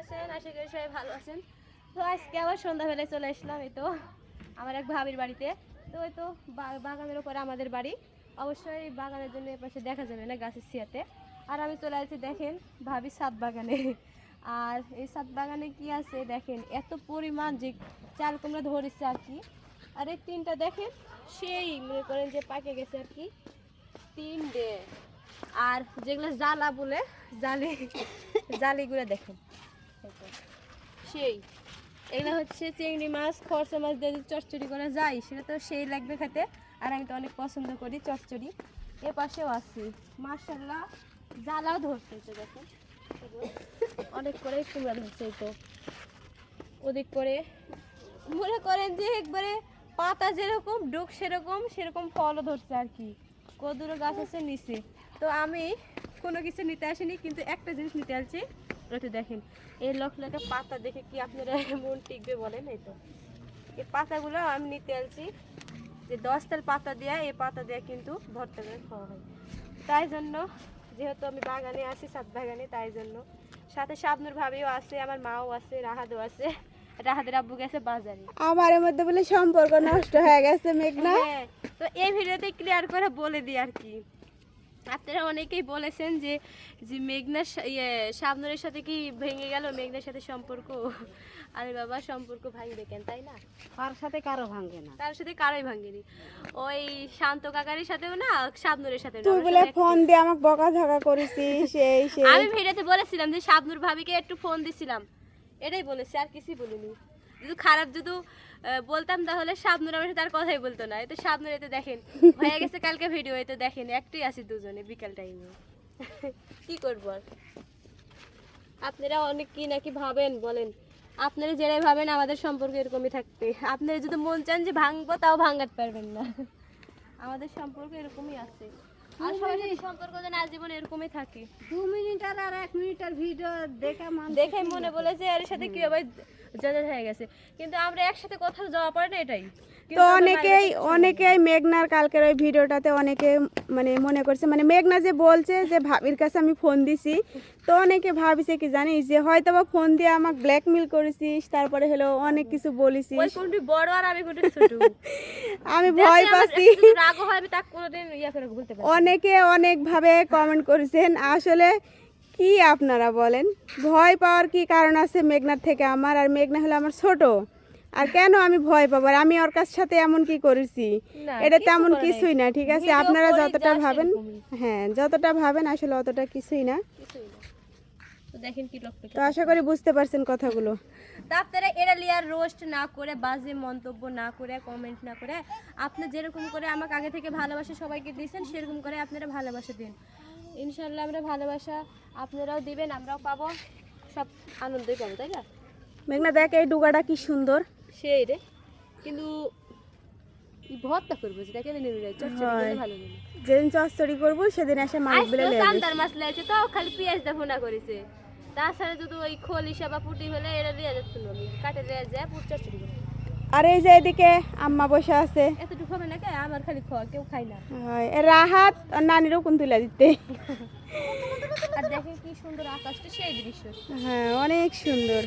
আছেন? আশা করি সবাই ভালো আছেন। তো আজকে আবার সন্ধ্যাবেলায় চলে আসলাম এই তো আমার এক ভাবির বাড়িতে। তো ওই তো বাগানের উপরে আমাদের বাড়ি, অবশ্যই বাগানের জন্য এপাশে দেখা যাবে না গাছের ছিয়াতে। আর আমি চলে আসছি দেখেন ভাবি ছাদ বাগানে। আর এই ছাদ বাগানে কি আছে দেখেন, এত পরিমাণ যে চাল কুমড়া ধরেছে আর কি। আর এই তিনটা দেখেন সেই মনে করেন যে পাকে গেছে আর কি, তিনটে। আর যেগুলো জ্বালা বলে জালিগুলো দেখেন সেই, এগুলো হচ্ছে চিংড়ি মাছ, খরচা মাছ দিয়ে যদি চচ্চড়ি করা যায় সেটা তো সেই লাগবে খেতে। আর আমি তো অনেক পছন্দ করি চচ্চড়ি। এ পাশেও আছি মাশাআল্লাহ, জ্বালাও ধরছে তো দেখেন, অনেক করে কুমড়া ধরছে তো। ওদিক করে মনে করেন যে একবারে পাতা যেরকম ডুক সেরকম সেরকম ফলও ধরছে আর কি। কদুরও গাছ আছে নিচে। তো আমি কোনো কিছু নিতে আসিনি, কিন্তু একটা জিনিস নিতে আসছি। ওটা দেখেন, এই লক্ষ্যটা পাতা দেখে কি আপনারা মন টিকবে বলেন? এই তো এই পাতাগুলো আমি নিতে আসছি, যে 10 তাল পাতা দেওয়া, এই পাতা দেওয়া কিন্তু ভর্তা করে খাওয়া হয়। তাই জন্য যেহেতু আমি বাগানে আছি, ছাদ বাগানে, তাই জন্য সাথে শাবনুর ভাবিও আছে, আমার মাও আছে, রাহাদও আছে। রাহাদের আব্বু গেছে বাজারে। আমার এর মধ্যে বলে সম্পর্ক নষ্ট হয়ে গেছে মেঘনা। হ্যাঁ, তো এই ভিডিওতে ক্লিয়ার করে বলে দিই আর কি। আপনারা অনেকেই বলেছেন যে যে মেঘনার শাবনুরের সাথে কি ভেঙে গেল মেঘনার সাথে সম্পর্ক। আরে বাবা, সম্পর্ক ভাঙবে কেন, তাই না? কার সাথে কারো ভাঙে না। তার সাথে কারোই ভাঙেনি। ওই শান্ত কাকারের সাথেও না, শাবনুরের সাথে না। তুই বলে ফোন দিয়ে আমাকে বকাঝকা করেছিস এই সেই। আমি ভিডিওতে বলেছিলাম যে শাবনুর ভাবিকে একটু ফোন দিছিলাম, এটাই বলেছি, আর কিছুই বলিনি। যদি খারাপ যদি বলতাম তাহলে শাবনুর আমার সাথে আর কথাই বলতো না। এই তো শাবনুর এতে দেখেন হয়ে গেছে কালকে ভিডিও, এই তো দেখেন একটাই আছি দুজনে বিকাল টাইমে। কি করবো আর। আপনারা অনেক কি নাকি ভাবেন বলেন, আপনারা যেটাই ভাবেন আমাদের সম্পর্ক এরকমই থাকতে। আপনারা যদি মন চান যে ভাঙবো, তাও ভাঙাতে পারবেন না। আমাদের সম্পর্ক এরকমই আছে, আর সবার সাথে সম্পর্ক যেন আজীবন এরকমই থাকে। 2 মিনিটের আর 1 মিনিটের ভিডিও দেখে মনে বলে যে এর সাথে কি হবে, জানা হয়ে গেছে। কিন্তু আমরা একসাথে কোথাও যাওয়া পারে না, এটাই। তো কিন্তু আমরা অনেকেই মেঘনার কালকের ওই ভিডিওটাতে অনেকে মানে মনে করছে, মানে মেঘনা যে বলছে যে ভাবির কাছে আমি ফোন দিছি, তো অনেকে ভাবিছে কি জানিস যে হয়তো বা ফোন দিয়ে আমাকে ব্ল্যাকমেল করেছিস, তারপরে হলো অনেক কিছু ওই বলেছিস। কোনটি বড় আর আমি কোনটি ছোট। আমি ভয় পাচ্ছি। রাগ হয় আমি তা কোনোদিন ইয়া করে বলতে পারি। অনেকে অনেকভাবে কমেন্ট করেছেন, আসলে কি আপনারা বলেন ভয় পাওয়ার কি কারণ আছে মেঘনার থেকে আমার? আর মেঘনা হলো আমার ছোট, আর কেন আমি ভয় পাবো? আর আমি ওর কাছ সাথে এমন কি করেছি? না, এটা কিছু তেমন করে নাই। কিছুই না, ঠিক আছে? ভিডিও আপনারা করি যতটা যা ভাবেন, সেরকমই। হ্যাঁ যতটা ভাবেন আসলে অতটা কিছুই না। কিছুই না। তো দেখেন কি লোকটা। তো আশা করি বুঝতে পারছেন কথাগুলো। তা আপনারা এরা লিয়ার রোস্ট না করে, বাজে মন্তব্য না করে, কমেন্ট না করে, আপনি যেরকম করে আমাকে আগে থেকে ভালোবাসা সবাইকে দিয়েছেন সেরকম করে আপনারা ভালোবাসা দিন। ইনশাল্লাহ আমরা ভালোবাসা আপনারাও দিবেন, আমরাও পাবো, সব আনন্দই পাবো, তাই না? মেঘনা দেখ এই ডুগাটা কি সুন্দর। সেই রে, কিন্তু ভর্তা করবো যেটা কেন নেবে চচ্চড়ি ভালো নেবে। যেদিন চচ্চড়ি করবো সেদিন এসে মাছ বেলে আজকেও লেগে চান্দার মাছ লেগেছে, তো খালি পেঁয়াজ দিয়ে ভুনা করেছে। তাছাড়া যদি ওই খোল হিসাবা পুটি হলে এটা লিয়ে যাচ্ছিল, আমি কাটে লিয়ে যায় পুট চচ্চড়ি করবো। আর এই যে এদিকে আম্মা বসে আছে। এতটুকু হবে না কে, আমার খালি খাওয়া, কেউ খাই না। রাহাত আর নানিরও কোন তুলে দিতে। আর দেখে কি সুন্দর আকাশটা, সেই দৃশ্য। হ্যাঁ অনেক সুন্দর।